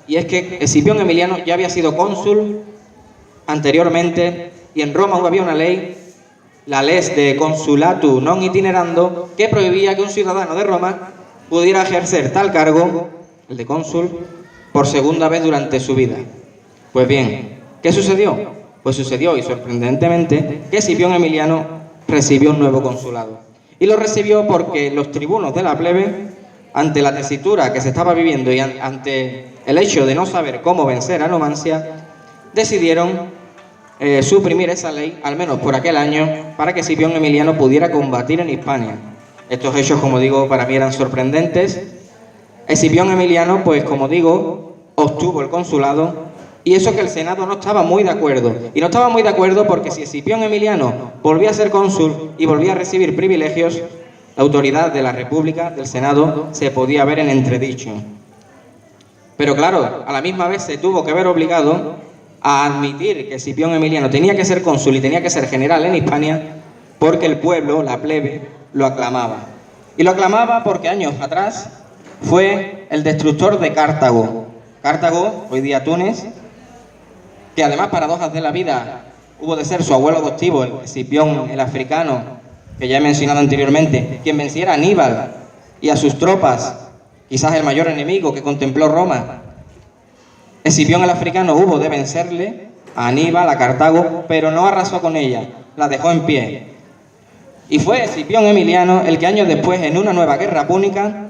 Y es que Escipión Emiliano ya había sido cónsul anteriormente y en Roma había una ley, la lex de consulatu non itinerando, que prohibía que un ciudadano de Roma pudiera ejercer tal cargo, el de cónsul, por segunda vez durante su vida. Pues bien, ¿qué sucedió? Pues sucedió, y sorprendentemente, que Escipión Emiliano recibió un nuevo consulado. Y lo recibió porque los tribunos de la plebe, ante la tesitura que se estaba viviendo y ante el hecho de no saber cómo vencer a Numancia, decidieron suprimir esa ley, al menos por aquel año, para que Escipión Emiliano pudiera combatir en Hispania. Estos hechos, como digo, para mí eran sorprendentes. Escipión Emiliano, pues como digo, obtuvo el consulado, y eso que el Senado no estaba muy de acuerdo. Y no estaba muy de acuerdo porque si Escipión Emiliano volvía a ser cónsul y volvía a recibir privilegios, la autoridad de la República, del Senado, se podía ver en entredicho. Pero claro, a la misma vez se tuvo que ver obligado a admitir que Escipión Emiliano tenía que ser cónsul y tenía que ser general en Hispania porque el pueblo, la plebe, lo aclamaba. Y lo aclamaba porque años atrás fue el destructor de Cartago. Cartago, hoy día Túnez, que además, paradojas de la vida, hubo de ser su abuelo adoptivo, el Escipión el africano, que ya he mencionado anteriormente, quien venciera a Aníbal y a sus tropas, quizás el mayor enemigo que contempló Roma. Escipión el africano hubo de vencerle a Aníbal, a Cartago, pero no arrasó con ella, la dejó en pie. Y fue Escipión Emiliano el que años después, en una nueva guerra púnica,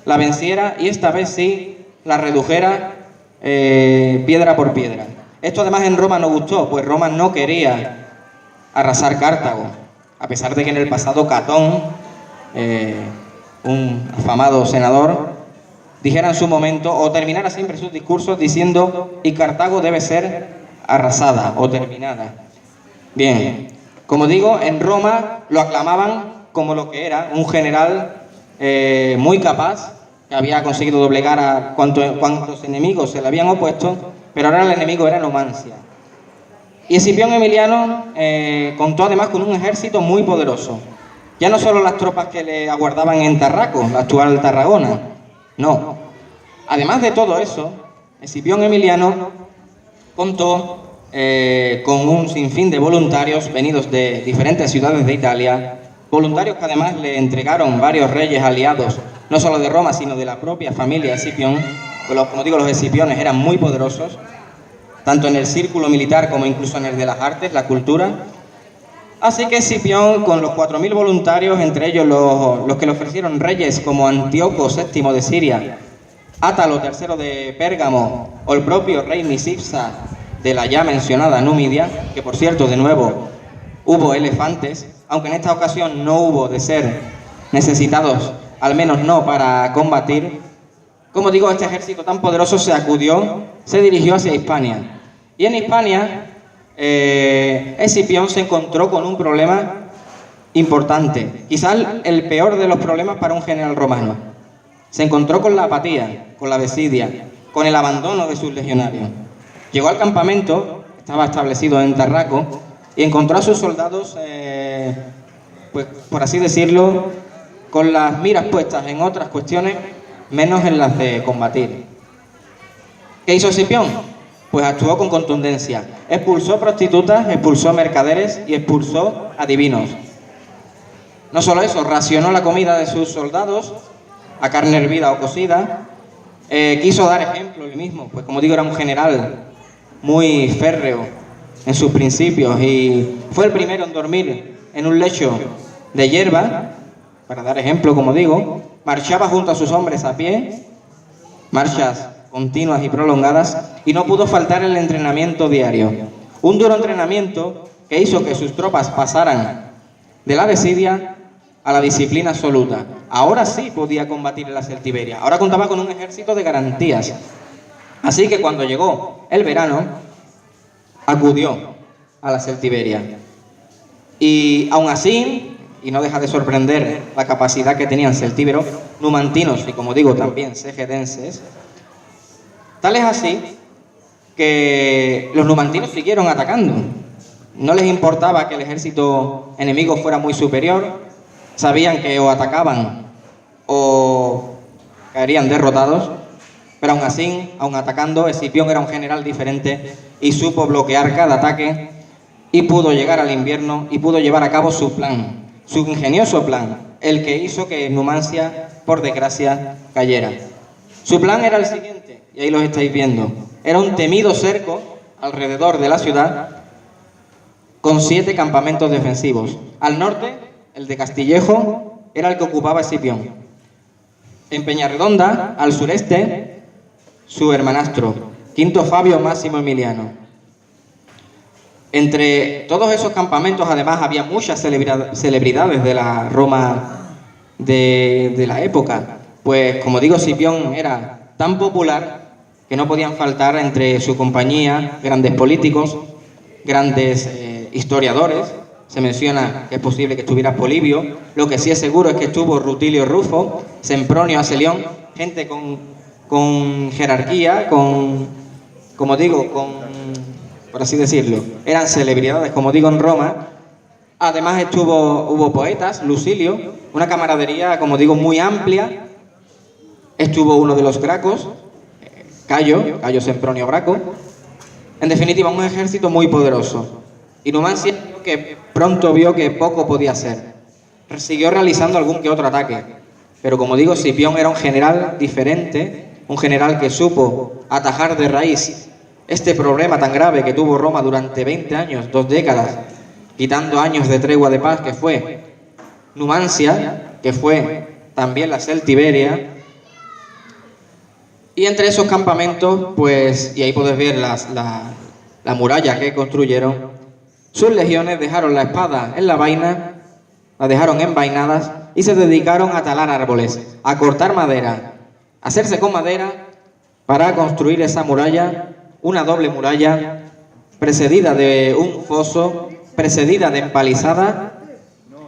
la venciera y esta vez sí la redujera piedra por piedra. Esto además en Roma no gustó, pues Roma no quería arrasar Cartago, a pesar de que en el pasado Catón, un afamado senador, dijera en su momento, o terminara siempre sus discursos diciendo, y Cartago debe ser arrasada o terminada. Bien, como digo, en Roma lo aclamaban como lo que era, un general muy capaz, que había conseguido doblegar a cuantos enemigos se le habían opuesto, pero ahora el enemigo era Numancia. Y Escipión Emiliano contó además con un ejército muy poderoso. Ya no solo las tropas que le aguardaban en Tarraco, la actual Tarragona, no. Además de todo eso, Escipión Emiliano contó con un sinfín de voluntarios venidos de diferentes ciudades de Italia, voluntarios que además le entregaron varios reyes aliados, no solo de Roma, sino de la propia familia Escipión. Como digo, los Escipiones eran muy poderosos, tanto en el círculo militar como incluso en el de las artes, la cultura. Así que Escipión, con los 4.000 voluntarios, entre ellos los que le ofrecieron reyes como Antíoco VII de Siria, Átalo III de Pérgamo o el propio rey Misipsa de la ya mencionada Numidia, que por cierto, de nuevo, hubo elefantes, aunque en esta ocasión no hubo de ser necesitados, al menos no para combatir. Como digo, este ejército tan poderoso se dirigió hacia Hispania. Y en Hispania, Escipión se encontró con un problema importante, quizás el peor de los problemas para un general romano. Se encontró con la apatía, con la desidia, con el abandono de sus legionarios. Llegó al campamento, estaba establecido en Tarraco, y encontró a sus soldados, pues por así decirlo, con las miras puestas en otras cuestiones, menos en las de combatir. ¿Qué hizo Escipión? Pues actuó con contundencia. Expulsó prostitutas, expulsó mercaderes y expulsó adivinos. No solo eso, racionó la comida de sus soldados a carne hervida o cocida. Quiso dar ejemplo él mismo, pues como digo, era un general muy férreo en sus principios y fue el primero en dormir en un lecho de hierba, para dar ejemplo, como digo. Marchaba junto a sus hombres a pie, marchas continuas y prolongadas, y no pudo faltar el entrenamiento diario. Un duro entrenamiento que hizo que sus tropas pasaran de la desidia a la disciplina absoluta. Ahora sí podía combatir en la Celtiberia, ahora contaba con un ejército de garantías. Así que cuando llegó el verano, acudió a la Celtiberia. Y aún así, y no deja de sorprender la capacidad que tenían celtíberos, numantinos y, como digo, también segedenses. Tal es así que los numantinos siguieron atacando. No les importaba que el ejército enemigo fuera muy superior, sabían que o atacaban o caerían derrotados, Pero aún así, aún atacando, Escipión era un general diferente y supo bloquear cada ataque y pudo llegar al invierno y pudo llevar a cabo su plan, su ingenioso plan, el que hizo que Numancia, por desgracia, cayera. Su plan era el siguiente, y ahí lo estáis viendo. Era un temido cerco alrededor de la ciudad con 7 campamentos defensivos. Al norte, el de Castillejo, era el que ocupaba Escipión. En Peñarredonda, al sureste, su hermanastro, Quinto Fabio Máximo Emiliano. Entre todos esos campamentos, además, había muchas celebridades de la Roma de la época. Pues, como digo, Escipión era tan popular que no podían faltar entre su compañía grandes políticos, grandes historiadores. Se menciona que es posible que estuviera Polibio. Lo que sí es seguro es que estuvo Rutilio Rufo, Sempronio Aselión, gente con jerarquía, como digo, por así decirlo, eran celebridades, como digo, en Roma. Además hubo poetas, Lucilio, una camaradería, como digo, muy amplia. Estuvo uno de los Gracos, Cayo Sempronio Graco. En definitiva, un ejército muy poderoso. Y Numancia, que pronto vio que poco podía hacer, siguió realizando algún que otro ataque. Pero como digo, Escipión era un general diferente, un general que supo atajar de raíz este problema tan grave que tuvo Roma durante 20 años, 2 décadas, quitando años de tregua de paz, que fue Numancia, que fue también la Celtiberia. Y entre esos campamentos, pues, y ahí podéis ver la muralla que construyeron, sus legiones dejaron la espada en la vaina, la dejaron envainadas y se dedicaron a talar árboles, a cortar madera, a hacerse con madera para construir esa muralla, una doble muralla, precedida de un foso, precedida de empalizada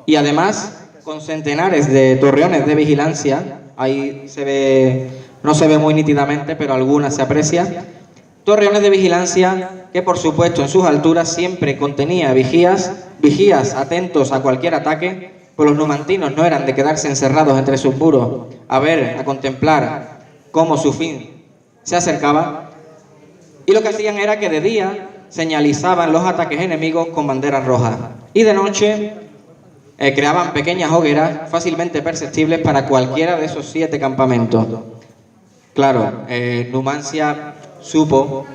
y además con centenares de torreones de vigilancia. Ahí se ve, no se ve muy nítidamente, pero algunas se aprecia. Torreones de vigilancia que, por supuesto, en sus alturas siempre contenía vigías atentos a cualquier ataque, pues los numantinos no eran de quedarse encerrados entre sus muros a contemplar cómo su fin se acercaba, y lo que hacían era que de día señalizaban los ataques enemigos con banderas rojas y de noche creaban pequeñas hogueras fácilmente perceptibles para cualquiera de esos 7 campamentos. Claro, Numancia supo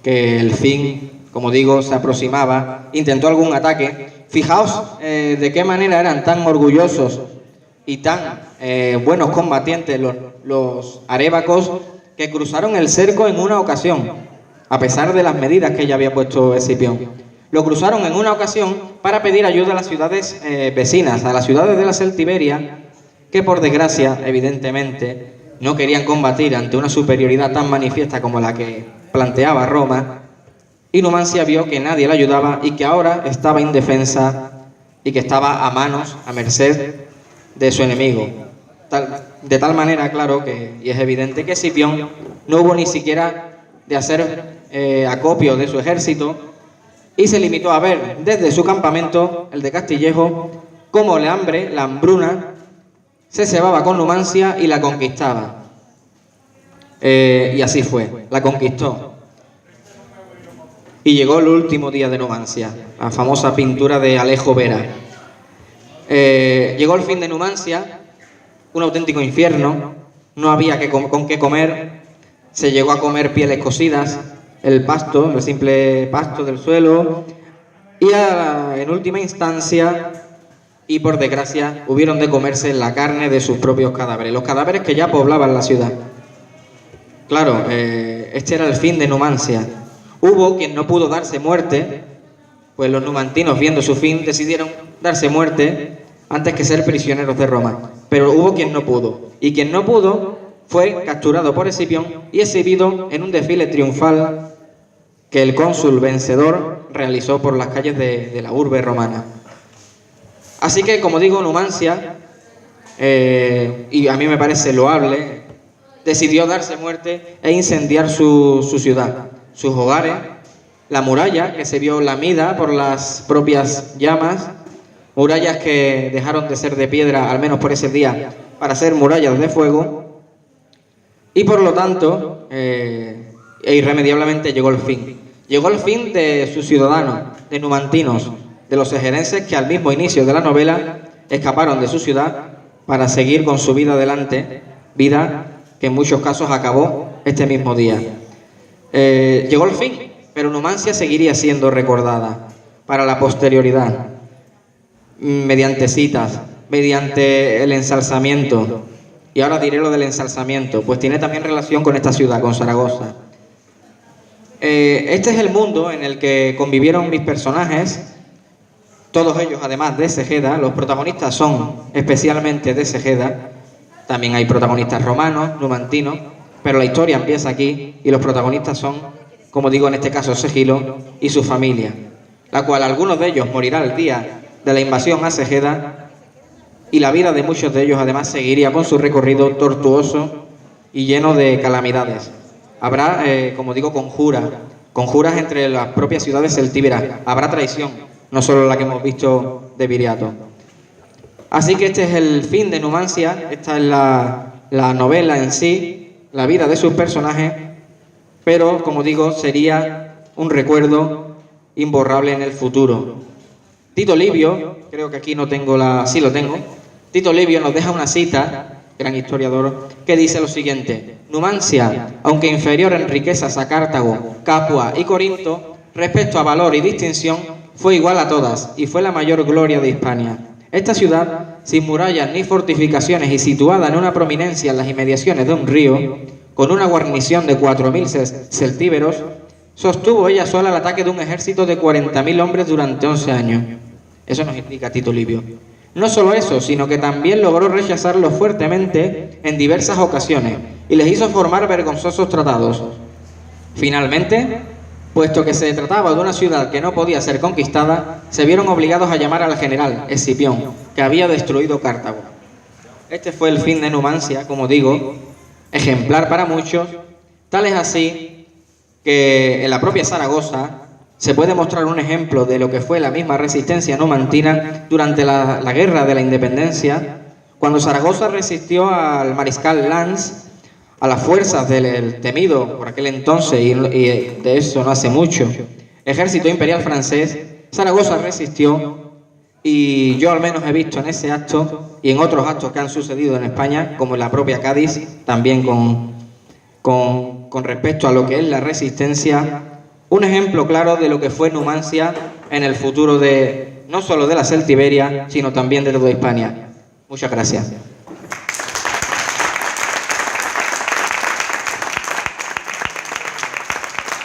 que el fin, como digo, se aproximaba, intentó algún ataque. Fijaos de qué manera eran tan orgullosos y tan buenos combatientes los arébacos, que cruzaron el cerco en una ocasión, a pesar de las medidas que ya había puesto Escipión. Lo cruzaron en una ocasión para pedir ayuda a las ciudades vecinas, a las ciudades de la Celtiberia, que por desgracia, evidentemente, no querían combatir ante una superioridad tan manifiesta como la que planteaba Roma, y Numancia vio que nadie la ayudaba y que ahora estaba indefensa y que estaba a manos, a merced de su enemigo. De tal manera, claro, y es evidente que Escipión no hubo ni siquiera de hacer acopio de su ejército y se limitó a ver desde su campamento, el de Castillejo, cómo la hambruna, se cebaba con Numancia y la conquistaba. Y así fue, la conquistó. Y llegó el último día de Numancia, la famosa pintura de Alejo Vera. Llegó el fin de Numancia, un auténtico infierno, no había con qué comer, se llegó a comer pieles cocidas, el pasto, el simple pasto del suelo, y en última instancia, y por desgracia, hubieron de comerse la carne de sus propios cadáveres, los cadáveres que ya poblaban la ciudad. Claro, este era el fin de Numancia. Hubo quien no pudo darse muerte, pues los numantinos, viendo su fin, decidieron darse muerte antes que ser prisioneros de Roma. Pero hubo quien no pudo, y quien no pudo fue capturado por Escipión y exhibido en un desfile triunfal que el cónsul vencedor realizó por las calles de la urbe romana. Así que, como digo, Numancia, y a mí me parece loable, decidió darse muerte e incendiar su ciudad, sus hogares, la muralla, que se vio lamida por las propias llamas, murallas que dejaron de ser de piedra, al menos por ese día, para ser murallas de fuego, y por lo tanto e irremediablemente llegó el fin. Llegó el fin de sus ciudadanos, de numantinos, de los ejerenses que al mismo inicio de la novela escaparon de su ciudad para seguir con su vida adelante, vida que en muchos casos acabó este mismo día. Llegó el fin, pero Numancia seguiría siendo recordada para la posterioridad, mediante citas, mediante el ensalzamiento. Y ahora diré lo del ensalzamiento, pues tiene también relación con esta ciudad, con Zaragoza. Este es el mundo en el que convivieron mis personajes, todos ellos además de Segeda. Los protagonistas son especialmente de Segeda, también hay protagonistas romanos, numantinos, pero la historia empieza aquí y los protagonistas son, como digo en este caso, Segilo y su familia, la cual algunos de ellos morirán el día de la invasión a Segeda y la vida de muchos de ellos además seguiría con su recorrido tortuoso y lleno de calamidades. Habrá, como digo, conjuras entre las propias ciudades celtíberas, habrá traición, no solo la que hemos visto de Viriato. Así que este es el fin de Numancia, esta es la novela en sí, la vida de sus personajes, pero, como digo, sería un recuerdo imborrable en el futuro. Tito Livio, creo que aquí no tengo sí lo tengo, Tito Livio nos deja una cita, gran historiador, que dice lo siguiente: Numancia, aunque inferior en riquezas a Cartago, Capua y Corinto, respecto a valor y distinción, fue igual a todas y fue la mayor gloria de Hispania. Esta ciudad, sin murallas ni fortificaciones y situada en una prominencia en las inmediaciones de un río, con una guarnición de 4.000 celtíberos, sostuvo ella sola el ataque de un ejército de 40.000 hombres durante 11 años. Eso nos indica Tito Livio. No solo eso, sino que también logró rechazarlos fuertemente en diversas ocasiones y les hizo formar vergonzosos tratados. Finalmente, puesto que se trataba de una ciudad que no podía ser conquistada, se vieron obligados a llamar al general Escipión, que había destruido Cartago. Este fue el fin de Numancia, como digo, ejemplar para muchos. Tal es así que en la propia Zaragoza se puede mostrar un ejemplo de lo que fue la misma resistencia numantina durante la Guerra de la Independencia, cuando Zaragoza resistió al mariscal Lanz, a las fuerzas del temido por aquel entonces, y de eso no hace mucho, ejército imperial francés. Zaragoza resistió, y yo al menos he visto en ese acto y en otros actos que han sucedido en España, como en la propia Cádiz, también con respecto a lo que es la resistencia, un ejemplo claro de lo que fue Numancia en el futuro no solo de la Celtiberia, sino también de toda Hispania. Muchas gracias.